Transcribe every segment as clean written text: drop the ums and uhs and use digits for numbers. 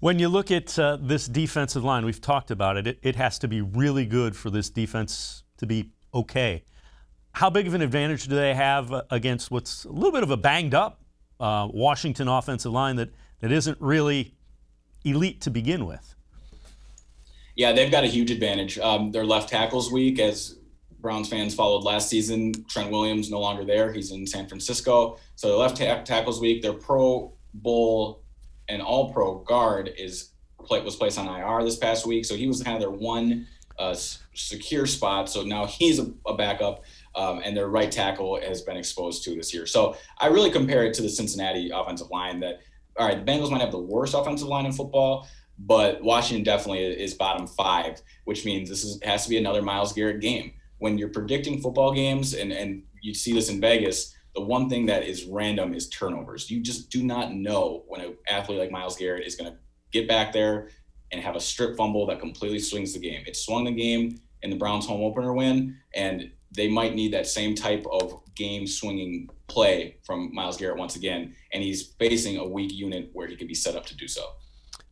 When you look at this defensive line, we've talked about it. It has to be really good for this defense to be okay. How big of an advantage do they have against what's a little bit of a banged up Washington offensive line that isn't really elite to begin with? Yeah, they've got a huge advantage. Their left tackle's weak, as Browns fans followed last season. Trent Williams no longer there. He's in San Francisco. So their left tackle's weak. Their Pro Bowl and All-Pro guard was placed on IR this past week. So he was kind of their one secure spot. So now he's a backup. And their right tackle has been exposed to this year. So I really compare it to the Cincinnati offensive line that, all right, the Bengals might have the worst offensive line in football, but Washington definitely is bottom 5, which means has to be another Myles Garrett game. When you're predicting football games, and you see this in Vegas, the one thing that is random is turnovers. You just do not know when an athlete like Myles Garrett is going to get back there and have a strip fumble that completely swings the game. It swung the game in the Browns home opener win, and they might need that same type of game-swinging play from Myles Garrett once again, and he's facing a weak unit where he could be set up to do so.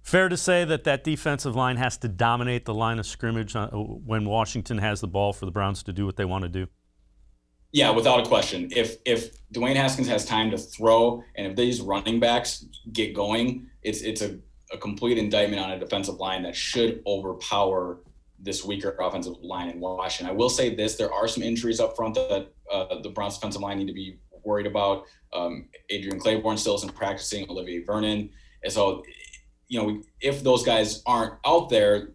Fair to say that defensive line has to dominate the line of scrimmage when Washington has the ball for the Browns to do what they want to do? Yeah, without a question. If Dwayne Haskins has time to throw, and if these running backs get going, it's a complete indictment on a defensive line that should overpower this weaker offensive line in Washington. I will say this, there are some injuries up front that the Browns defensive line need to be worried about. Adrian Claiborne still isn't practicing, Olivier Vernon. And so, if those guys aren't out there,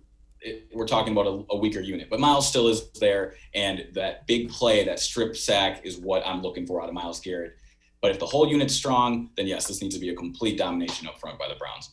we're talking about a weaker unit. But Myles still is there, and that big play, that strip sack is what I'm looking for out of Myles Garrett. But if the whole unit's strong, then yes, this needs to be a complete domination up front by the Browns.